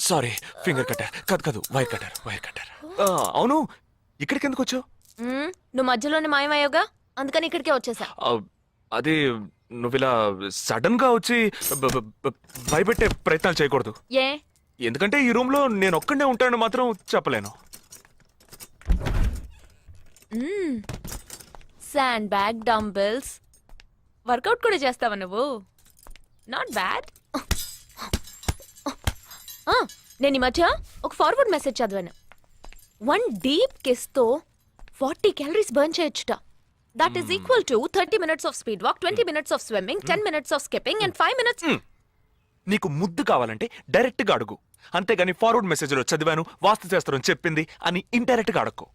Sorry, finger cutter కాదు wire cutter. అవును, ఇక్కడికి ఎందుకు వచ్చావు? నువ్వు మధ్యలోనే మాయమయ్యోగా, అందుకని ఇక్కడికే వచ్చేసా. అది నువ్వు ఇలా సడన్ గా వచ్చి భయపెట్టే ప్రయత్నాలు చేయకూడదు. ఏ? ఎందుకంటే ఈ రూమ్ లో నేను ఒక్కడే ఉంటానని మాత్రం చెప్పలేను. శాండ్ బ్యాగ్, డంబెల్స్, వర్కౌట్ కూడా చేస్తావా నువ్వు? Not bad. నేను ఈ మధ్య ఒక ఫార్వర్డ్ మెసేజ్ చదివాను. 1 డీప్ కిస్ తో 40 క్యాలరీస్ బర్న్ చేయొచ్చుట. That is equal to 30 minutes of speed walk, 20 minutes of swimming, 10 minutes of skipping and 5 minutes. నీకు ముద్దు కావాలంటే డైరెక్ట్ గా అడుగు, అంతేగాని ఫార్వర్డ్ మెసేజ్ లో చదివాను, వాస్తు శాస్త్రం చెప్పింది అని ఇండైరెక్ట్ గా అడక్కు.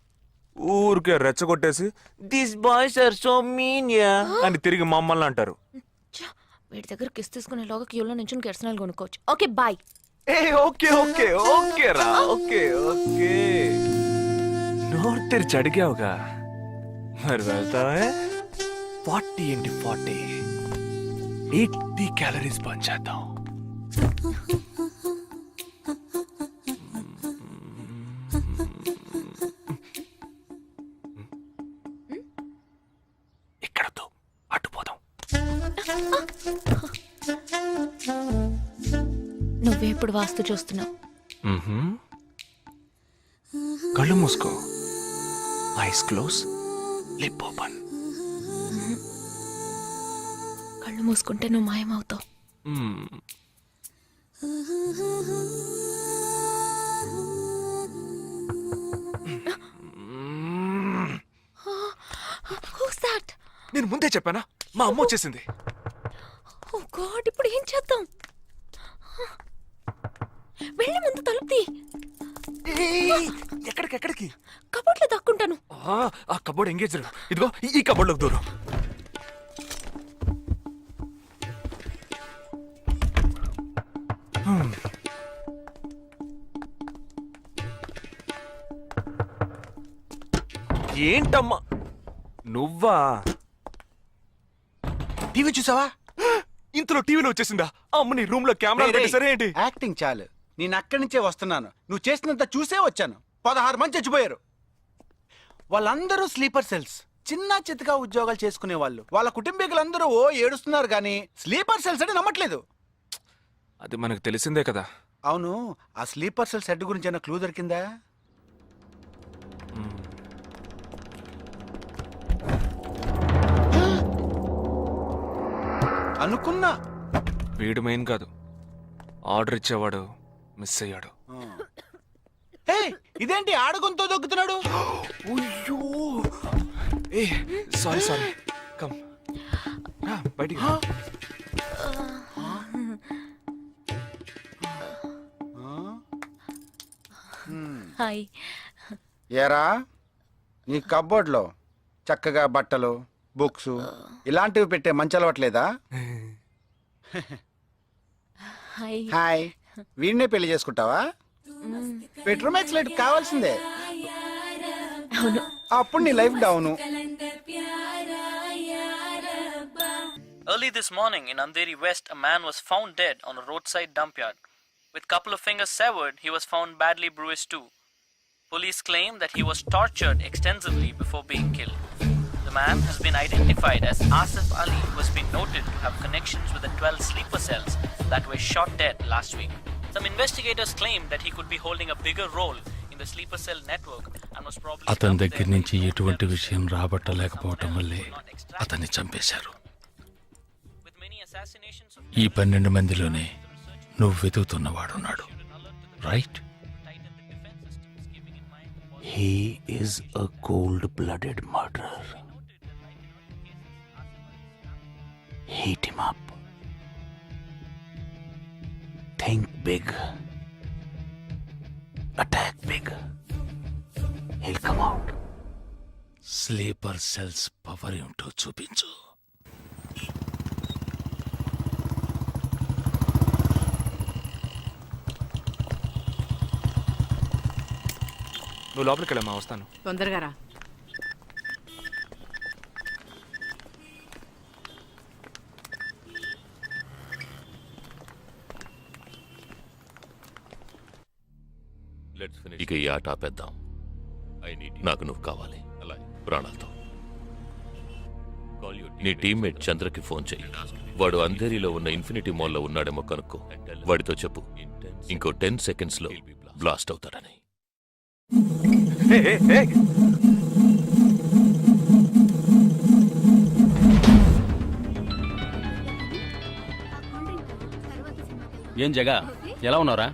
ఊరికే రెచ్చగొట్టేసి this boys are so mean అని తిరిగి మమ్మల్ని అంటారు. వీడి దగ్గర కిస్ తీసుకునేలోగా క్యూలో నుంచి కెర్సనల్ కొనుక్కోవచ్చు. Okay bye. ఓకే రా, ఓకే. నోరు తెరిచి అడిగావుగా, మరి వెళ్తావా? 40 ఏంటి 40, 80 క్యాలరీస్ బర్న్ చేద్దాం. ఇక్కడతో అటుపోదాం. నువ్వే ఇప్పుడు వాస్తు చూస్తున్నావు. కళ్ళు మూసుకో, ఐస్ క్లోజ్, లిప్ ఓపెన్. కళ్ళు మూసుకుంటే నువ్వు మాయమవుతావు. నేను ముందే చెప్పానా, మా అమ్మ వచ్చేసింది. ఓ గాడ్, ఇప్పుడు ఏం చేద్దాం? వెళ్ళి ముందు తలుపు తీ. ఎక్కడికి? కబోర్డ్లో దాక్కుంటాను. ఆ కబోర్డ్ ఎంగేజ్. ఇదిగో ఈ కబోర్డ్లోకి దూరం. ఏంటమ్మా నువ్వా? టీవీ చూసావా? ఇంతలో టీవీలో వచ్చేసిందా? అమ్మ నీ రూమ్ లో కెమెరా పెట్టేసరే ఏంటి? యాక్టింగ్ చాలు, నేను అక్కడి నుంచే వస్తున్నాను. నువ్వు చేసినంత చూసే వచ్చాను. 16 మంది చచ్చిపోయారు. వాళ్ళందరూ స్లీపర్ సెల్స్, చిన్న చితగా ఉద్యోగాలు చేసుకునే వాళ్ళు. వాళ్ళ కుటుంబీకులందరూ ఏడుస్తున్నారు గానీ స్లీపర్ సెల్స్ అని నమ్మట్లేదు. అది మనకు తెలిసిందే కదా. అవును, ఆ స్లీపర్ సెల్స్ హెడ్ గురించి ఏమైనా క్లూ దొరికిందా? అనుకున్నా. వీడు మెయిన్ కాదు, ఆర్డర్ ఇచ్చేవాడు మిస్ అయ్యాడు. ఇదేంటి ఆడగొంతో దొక్కుతున్నాడు? సారీ కమ్ బయటికి. హాయ్. ఏరా, నీ కబోర్డ్లో చక్కగా బట్టలు, బుక్స్ ఇలాంటివి పెట్టే మంచి అలవట్లేదా? హాయ్, వీడినే పెళ్లి చేసుకుంటావా? బెడ్రూమ్ ఎక్స్లైట్ కావాల్సిందే. అప్పుడు నీ life down. Early this morning in Andheri West, a man was found dead on a roadside dump yard. With couple of fingers severed, he was found badly bruised too. Police claim that he was tortured extensively before being killed. The man has been identified as Asif Ali, who has been noted to have connections with the 12 sleeper cells that were shot dead last week. Some investigators claim that he could be holding a bigger role in the sleeper cell network and was probably అతని దగ్గర నుంచి ఎటువంటి విషయం రాబట్టలేకపోవటం వల్లే అతన్ని చంపేశారు. ఈ 12 మందిలోనే నువ్వు వెతుకుతున్నవాడున్నాడు, right? He is a cold-blooded murderer. heat him up. Think big. Attack big. He'll come out. Sleeper cells power ఏమిటో చూపించు. నువ్వు లోపలికి వెళ్ళమ్మా, వస్తాను. తొందరగా రా. ఇక ఈ ఆట ఆపేద్దాం. నాకు నువ్వు కావాలి ప్రాణాలతో. నీ టీమ్మేట్ చంద్రకి ఫోన్ చెయ్యి. వాడు అంధేరిలో ఉన్న ఇన్ఫినిటీ మాల్లో ఉన్నాడేమో కనుక్కో. వాడితో చెప్పు ఇంకో 10 seconds లో బ్లాస్ట్ అవుతాడని. ఏం జగా ఎలా ఉన్నారా?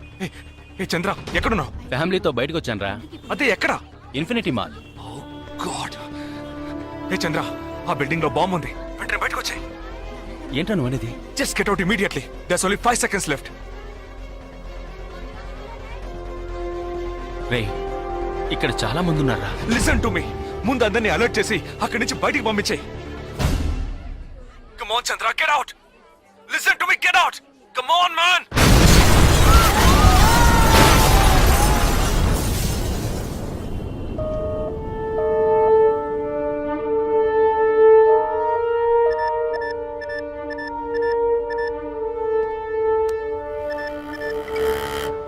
ఏ చంద్ర, ఎక్కడున్నావు? ఫ్యామిలీతో బయటకు వచ్చానరా. అదే ఎక్కడ? Infinity mall. గాడ్. ఏ చంద్ర, ఆ బిల్డింగ్ లో బాంబు ఉంది. వెంటనే బయటకు వచ్చాయి. ఏంటా నువ్వు అనేది? Just get out immediately. There's only 5 seconds left. రే, ఇక్కడ చాలా మంది ఉన్నారా. Listen to me. ముందు అందరినీ అలర్ట్ చేసి అక్కడి నుంచి బయటికి పంపించేయి. Come on Chandra, get out. Listen to me, get out. Come on man.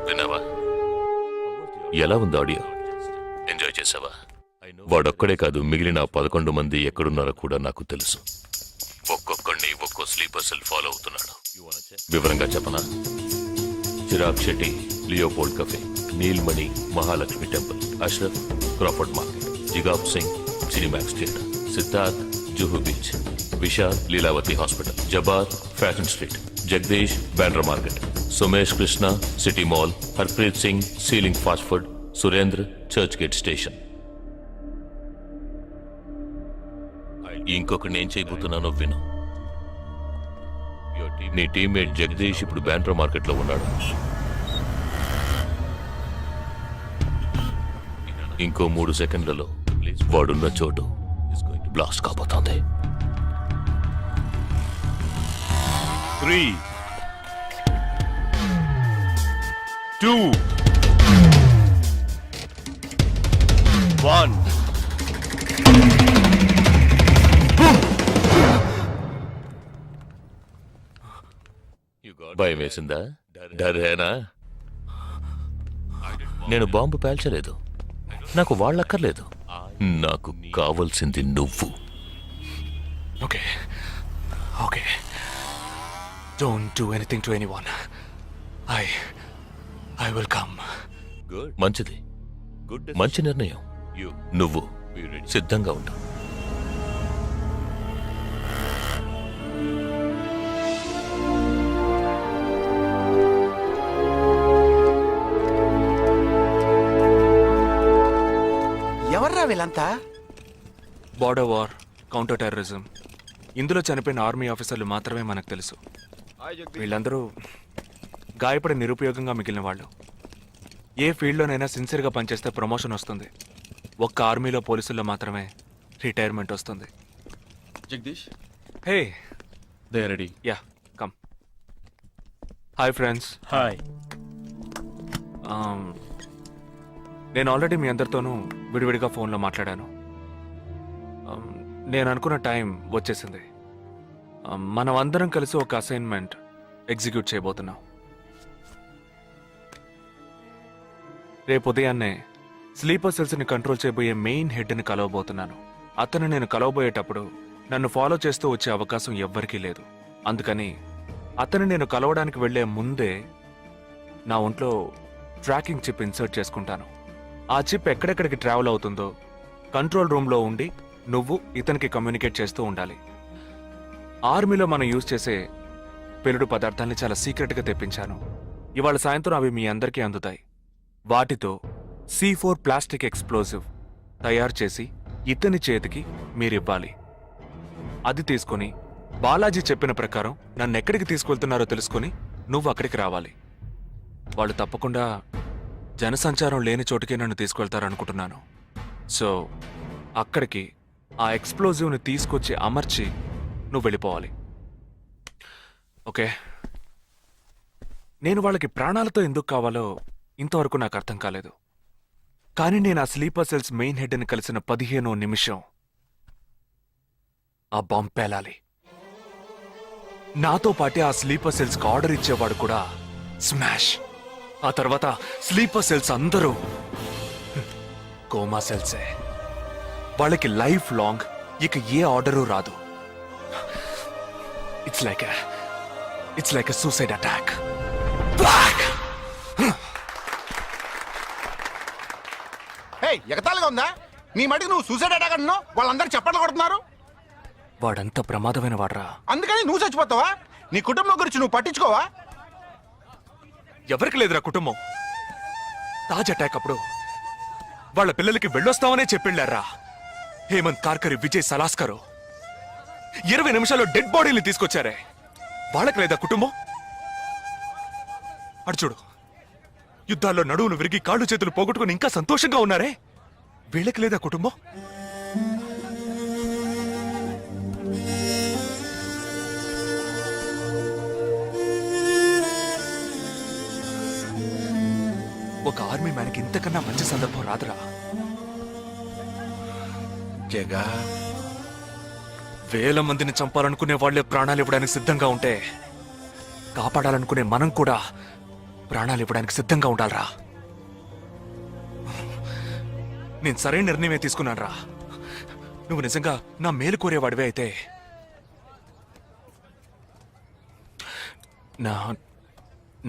విన్నావా? ఎలా ఉంది ఆడియో? ఎంజాయ్ చేసావా? వాడొక్కడే కాదు, మిగిలిన 11 మంది ఎక్కడున్నారో కూడా నాకు తెలుసు. ఒక్కొక్కడిని ఒక్కో స్లీపర్ సెల్ ఫాలో అవుతున్నాడు. వివరంగా చెప్పనా? Chirag Shetty Leopold cafe, Neelmani Mahalakshmi temple, Ashraf Crawford market, Jigab Singh Cinemax theatre, Siddharth Juhu beach, Vishal Lilavati hospital, Jabar fashion street, Jagdish Bandra market, Sumesh Krishna city mall, Harpreet Singh ceiling fast food, Surendra church gate station. ఇంకొకటి నేను చేయబోతున్నానో విను. నీ టీమ్మేట్ జగదీష్ ఇప్పుడు బ్యాండ్రా మార్కెట్ లో ఉన్నాడు. ఇంకో 3 సెకండ్లలో వాడున్న చోటు బ్లాస్ట్ కాబోతోంది. 3, 2, 1. భయం వేసిందా? డరేనా? నేను బాంబు పేల్చలేదు. నాకు వాళ్ళక్కర్లేదు. నాకు కావలసింది నువ్వు. Okay okay, don't do anything to anyone. I will come. మంచిది, మంచి నిర్ణయం. నువ్వు సిద్ధంగా ఉండు. ఎవర్రా వీళ్ళంతా? బార్డర్ వార్, కౌంటర్ టెర్రరిజం, ఇందులో చనిపోయిన ఆర్మీ ఆఫీసర్లు మాత్రమే మనకు తెలుసు. వీళ్ళందరూ గాయపడి నిరుపయోగంగా మిగిలిన వాళ్ళు. ఏ ఫీల్డ్లోనైనా సిన్సియర్గా పనిచేస్తే ప్రమోషన్ వస్తుంది. ఒక్క ఆర్మీలో పోలీసుల్లో మాత్రమే రిటైర్మెంట్ వస్తుంది. Jagdish, hey they ready. Yeah come. Hi friends. Hi. నేను ఆల్రెడీ మీ అందరితోనూ విడివిడిగా ఫోన్లో మాట్లాడాను. నేను అనుకున్న టైం వచ్చేసింది. మనం అందరం కలిసి ఒక అసైన్మెంట్ ఎగ్జిక్యూట్ చేయబోతున్నాం. రేపు ఉదయాన్నే స్లీపర్ సెల్స్ని కంట్రోల్ చేయబోయే మెయిన్ హెడ్ని కలవబోతున్నాను. అతను నేను కలవబోయేటప్పుడు నన్ను ఫాలో చేస్తూ వచ్చే అవకాశం ఎవ్వరికీ లేదు. అందుకని అతను నేను కలవడానికి వెళ్లే ముందే నా ఒంట్లో ట్రాకింగ్ చిప్ ఇన్సర్ట్ చేసుకుంటాను. ఆ చిప్ ఎక్కడెక్కడికి ట్రావెల్ అవుతుందో కంట్రోల్ రూమ్లో ఉండి నువ్వు ఇతనికి కమ్యూనికేట్ చేస్తూ ఉండాలి. ఆర్మీలో మనం యూజ్ చేసే పెరుడు పదార్థాల్ని చాలా సీక్రెట్గా తెప్పించాను. ఇవాళ సాయంత్రం అవి మీ అందరికీ అందుతాయి. వాటితో C4 ప్లాస్టిక్ ఎక్స్ప్లోజివ్ తయారు చేసి ఇతని చేతికి మీరివ్వాలి. అది తీసుకొని బాలాజీ చెప్పిన ప్రకారం నన్ను ఎక్కడికి తీసుకెళ్తున్నారో తెలుసుకొని నువ్వు అక్కడికి రావాలి. వాళ్ళు తప్పకుండా జనసంచారం లేని చోటుకే నన్ను తీసుకెళ్తారనుకుంటున్నాను. సో అక్కడికి ఆ ఎక్స్ప్లోజివ్ని తీసుకొచ్చి అమర్చి నువ్వు వెళ్ళిపోవాలి. ఓకే? నేను వాళ్ళకి ప్రాణాలతో ఎందుకు కావాలో ఇంతవరకు నాకు అర్థం కాలేదు. కానీ నేను ఆ స్లీపర్ సెల్స్ మెయిన్ హెడ్ని కలిసిన 15వ నిమిషం ఆ బాంబ్ పేలాలి. నాతో పాటే ఆ స్లీపర్ సెల్స్కి ఆర్డర్ ఇచ్చేవాడు కూడా స్మాష్. ఆ తర్వాత స్లీపర్ సెల్స్ అందరూ కోమా సెల్సే. వాళ్ళకి లైఫ్ లాంగ్ ఇక ఏ ఆర్డరు రాదు. It's like a suicide attack. Hey, ఎగతాళిగా ఉందా? నీ మటుకు నువ్వు సూసైడ్ అటాక్ అంటున్నావు, వాళ్ళందరూ చప్పట్లు కొడుతున్నారు. వాడంత ప్రమాదమైన వాడ్రా. అందుకని నువ్వు చచ్చిపోతావా? నీ కుటుంబం గురించి నువ్వు పట్టించుకోవా? ఎవరికి లేదురా కుటుంబం. తాజ్ అటాక్ అప్పుడు వాళ్ళ పిల్లలకి వెళ్ళొస్తామనే చెప్పెళ్ళారా హేమంత్ కార్కరి, విజయ్ సలాస్కరు. 20 నిమిషాల్లో డెడ్ బాడీని తీసుకొచ్చారే. వాళ్ళకి లేదా కుటుంబం? అడు చూడు, యుద్ధాల్లో నడువును విరిగి కాళ్ళు చేతులు పోగొట్టుకుని ఇంకా సంతోషంగా ఉన్నారే. వీళ్ళకి లేదా కుటుంబం? ఒక ఆర్మీ మ్యాన్కి ఇంతకన్నా మంచి సందర్భం రాదురా. జగా, వేల మందిని చంపాలనుకునే వాళ్లే ప్రాణాలు ఇవ్వడానికి సిద్ధంగా ఉంటే కాపాడాలనుకునే మనం కూడా ప్రాణాలు ఇవ్వడానికి సిద్ధంగా ఉండాలరా. నేను సరైన నిర్ణయమే తీసుకున్నాను రా. నువ్వు నిజంగా నా మేలు కోరేవాడివే అయితే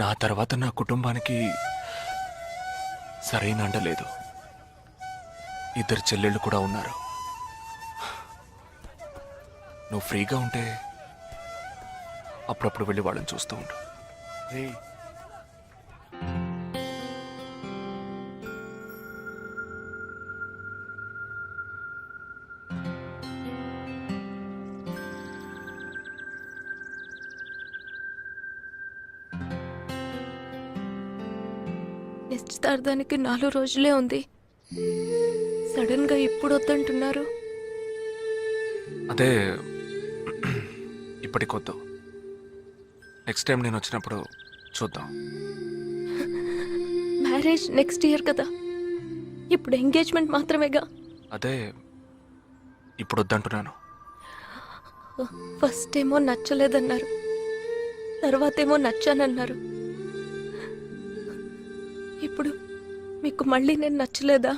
నా తర్వాత నా కుటుంబానికి సరైన అండ లేదు. 2 చెల్లెళ్ళు కూడా ఉన్నారు. నువ్వు ఫ్రీగా ఉంటే అప్పుడప్పుడు వెళ్ళి వాళ్ళని చూస్తూ ఉండు. నిశ్చితార్థానికి 4 రోజులే ఉంది. సడన్ గా ఇప్పుడు వద్దంటున్నారు. అదే ఇప్పటికొద్దు. నెక్స్ట్ టైం నేను వచ్చినప్పుడు చూద్దాం. మ్యారేజ్ నెక్స్ట్ ఇయర్ కదా, ఇప్పుడు ఎంగేజ్మెంట్ మాత్రమేగా. అదే ఇప్పుడు వద్దంటున్నాను. ఫస్ట్ ఏమో నచ్చలేదన్నారు, తర్వాతేమో నచ్చానన్నారు. ఇప్పుడు మీకు మళ్ళీ నేను నచ్చలేదా?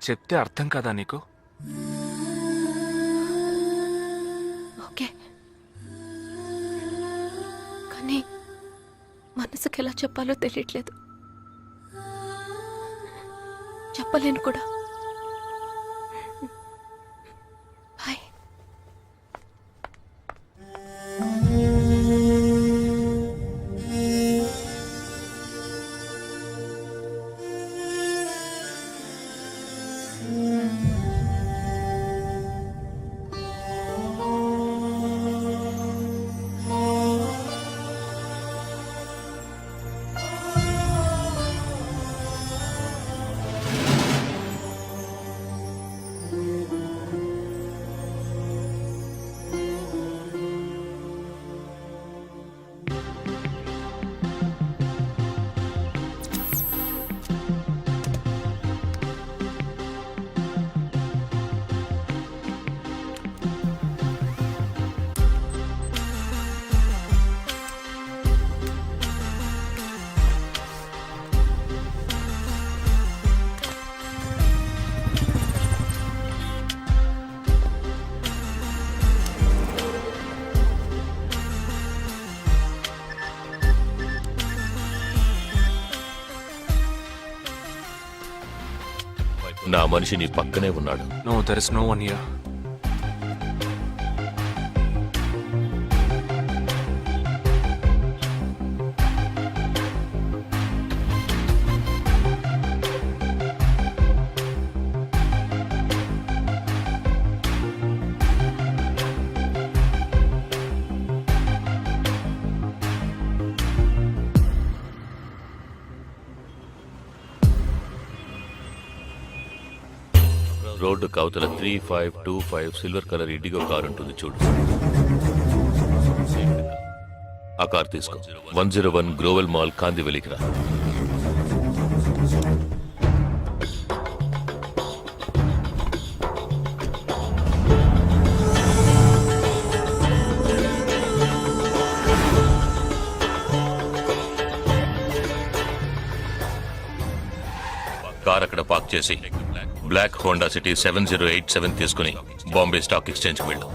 చెప్తే అర్థం కాదా నీకు? ఓకే, కానీ మనసుకి ఎలా చెప్పాలో తెలియట్లేదు. చెప్పలేను కూడా. బాయ్. నా మనిషి నీ పక్కనే ఉన్నాడు. No, there is no one here. Road కవతల 3525 సిల్వర్ కలర్ ఇండిగో కార్ ఉంటుంది చూడు. ఆ కార్ తీసుకో. 101 గ్రోవెల్ మాల్ కాందివెలికి రా. కార్ అక్కడ పార్క్ చేసి బ్లాక్ హోండా సిటీ 7087 తీసుకుని బాంబే స్టాక్ ఎక్స్చేంజ్కి వెళ్ళు.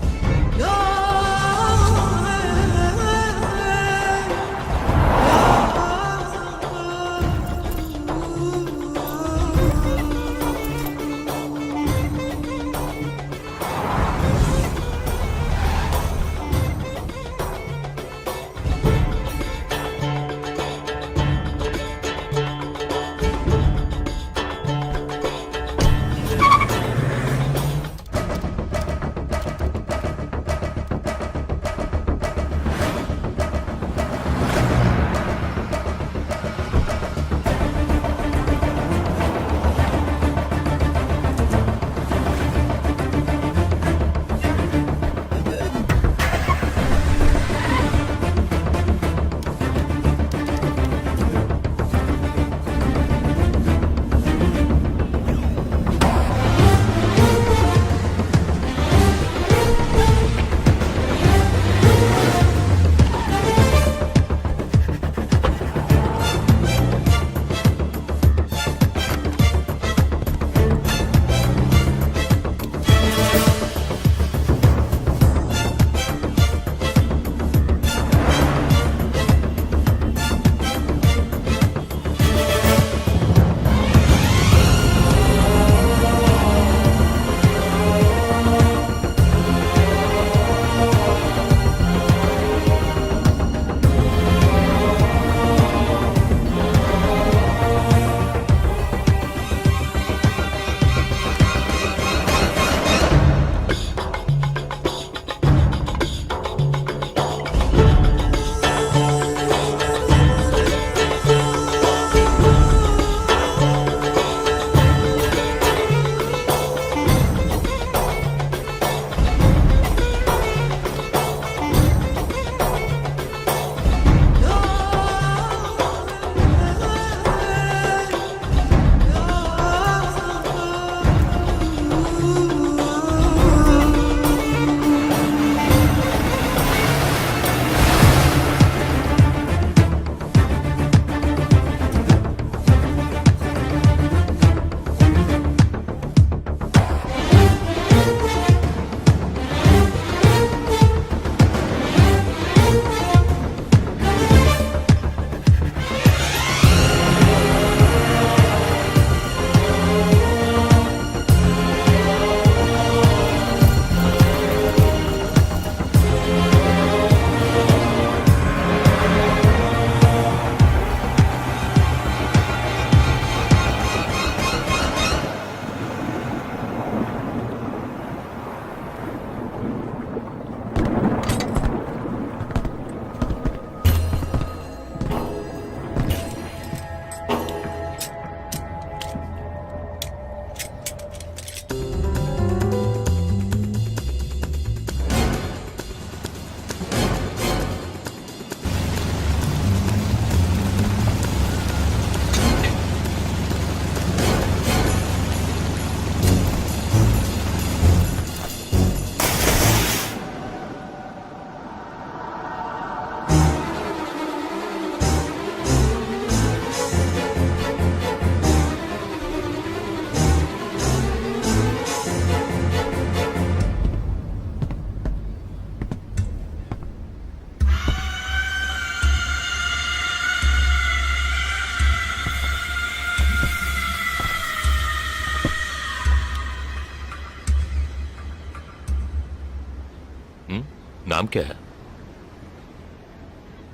నామ్ క్యా హై?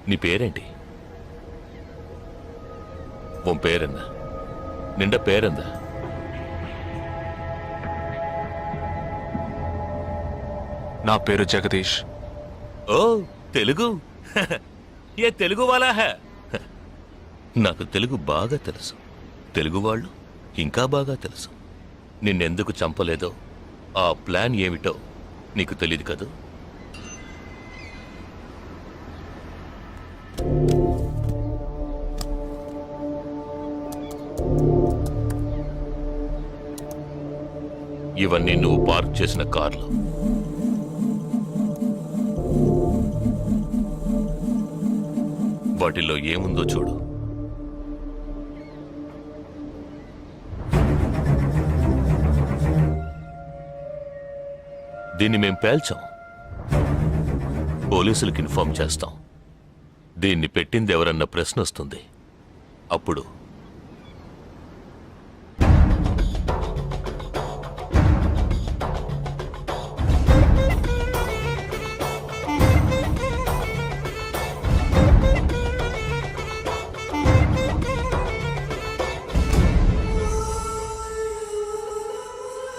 నీ పేరేంటి? ఉన్ పేరెన్న? నిండా పేరెంద? నా పేరు జగదీష్. ఓ తెలుగు. ఏ తెలుగు వాలా హై? నాకు తెలుగు బాగా తెలుసు. తెలుగు వాళ్ళు ఇంకా బాగా తెలుసు. నిన్నెందుకు చంపలేదో ఆ ప్లాన్ ఏమిటో నీకు తెలియదు కదూ? ఇవన్నీ నువ్వు పార్క్ చేసిన కార్లు. వాటిల్లో ఏముందో చూడు. దీన్ని మేం పేల్చాం, పోలీసులకు ఇన్ఫార్మ్ చేస్తాం. దీన్ని పెట్టింది ఎవరన్న ప్రశ్న వస్తుంది. అప్పుడు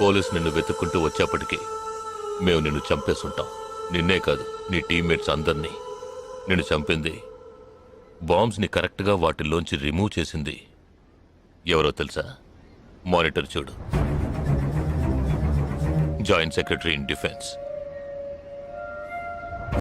పోలీసు నిన్ను వెతుక్కుంటూ వచ్చేప్పటికీ మేము నిన్ను చంపేసుంటాం. నిన్నే కాదు, నీ టీమ్మేట్స్ అందరినీ. నిన్ను చంపింది, బాంబ్స్ని కరెక్ట్గా వాటిల్లోంచి రిమూవ్ చేసింది ఎవరో తెలుసా? మానిటర్ చూడు. Joint secretary in defence